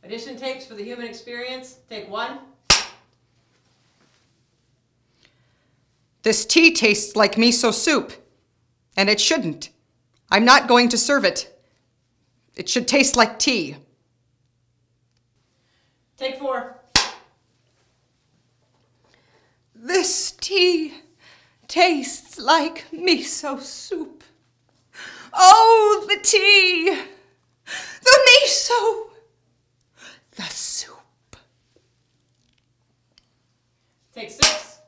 Addition tapes for the human experience. Take 1. This tea tastes like miso soup, and it shouldn't. I'm not going to serve it. It should taste like tea. Take 4. This tea tastes like miso soup. Oh, the tea, the miso, the soup. Take 6.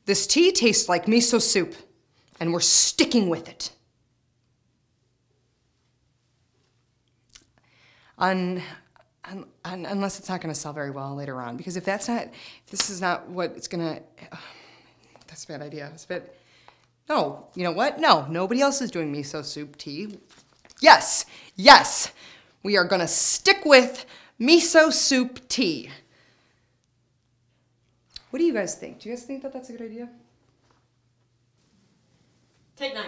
This tea tastes like miso soup, and we're sticking with it. Unless it's not going to sell very well later on, because if this is not what it's going to, that's a bad idea. It's a bit, no, you know what? No, nobody else is doing miso soup tea. Yes, yes, we are going to stick with miso soup tea. What do you guys think? Do you guys think that that's a good idea? Take 9.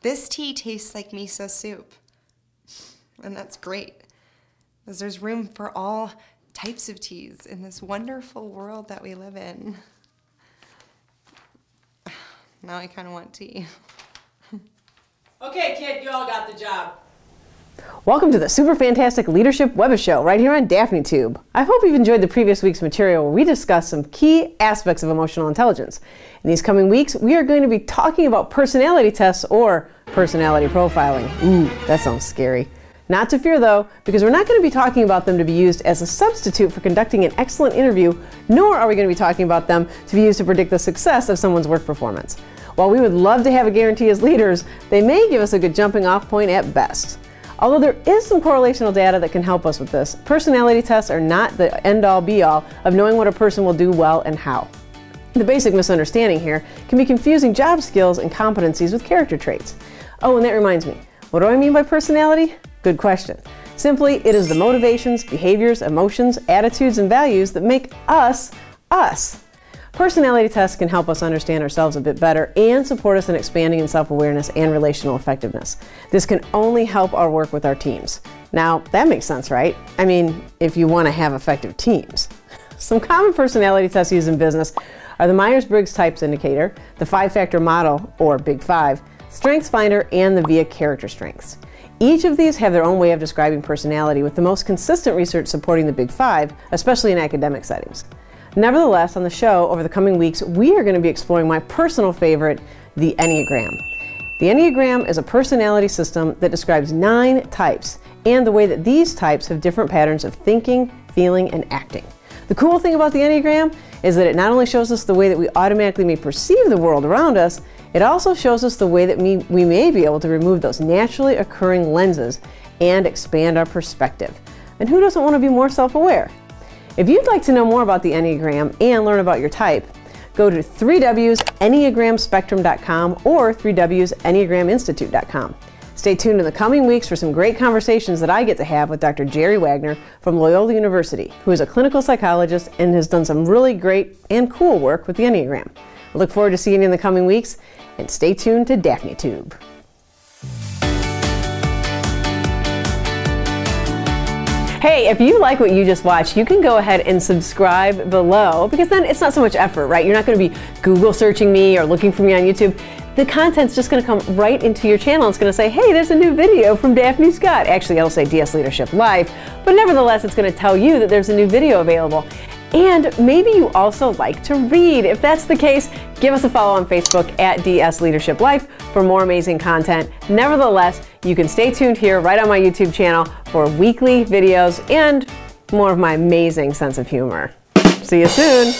This tea tastes like miso soup. And that's great, because there's room for all types of teas in this wonderful world that we live in. Now I kind of want tea. Okay, kid, you all got the job. Welcome to the Super Fantastic Leadership Webishow right here on DaphneTube. I hope you've enjoyed the previous week's material where we discussed some key aspects of emotional intelligence. In these coming weeks, we are going to be talking about personality tests or personality profiling. Ooh, that sounds scary. Not to fear though, because we're not going to be talking about them to be used as a substitute for conducting an excellent interview, nor are we going to be talking about them to be used to predict the success of someone's work performance. While we would love to have a guarantee as leaders, they may give us a good jumping off point at best. Although there is some correlational data that can help us with this, personality tests are not the end-all be-all of knowing what a person will do well and how. The basic misunderstanding here can be confusing job skills and competencies with character traits. Oh, and that reminds me, what do I mean by personality? Good question. Simply, it is the motivations, behaviors, emotions, attitudes, and values that make us, us. Personality tests can help us understand ourselves a bit better and support us in expanding in self-awareness and relational effectiveness. This can only help our work with our teams. Now, that makes sense, right? I mean, if you want to have effective teams. Some common personality tests used in business are the Myers-Briggs Types Indicator, the 5-Factor Model, or Big 5, Strengths Finder, and the VIA Character Strengths. Each of these have their own way of describing personality, with the most consistent research supporting the Big 5, especially in academic settings. Nevertheless, on the show over the coming weeks, we are going to be exploring my personal favorite, the Enneagram. The Enneagram is a personality system that describes 9 types and the way that these types have different patterns of thinking, feeling, and acting. The cool thing about the Enneagram is that it not only shows us the way that we automatically may perceive the world around us, it also shows us the way that we may be able to remove those naturally occurring lenses and expand our perspective. And who doesn't want to be more self-aware? If you'd like to know more about the Enneagram and learn about your type, go to 3wsenneagramspectrum.com or 3wsenneagraminstitute.com. Stay tuned in the coming weeks for some great conversations that I get to have with Dr. Jerry Wagner from Loyola University, who is a clinical psychologist and has done some really great and cool work with the Enneagram. I look forward to seeing you in the coming weeks, and stay tuned to DaphneTube. Hey, if you like what you just watched, you can go ahead and subscribe below, because then it's not so much effort, right? You're not going to be Google searching me or looking for me on YouTube. The content's just going to come right into your channel. It's going to say, hey, there's a new video from Daphne Scott. Actually, it'll say DS Leadership Live, but nevertheless, it's going to tell you that there's a new video available. And maybe you also like to read. If that's the case, give us a follow on Facebook at DS Leadership Life for more amazing content. Nevertheless, you can stay tuned here right on my YouTube channel for weekly videos and more of my amazing sense of humor. See you soon.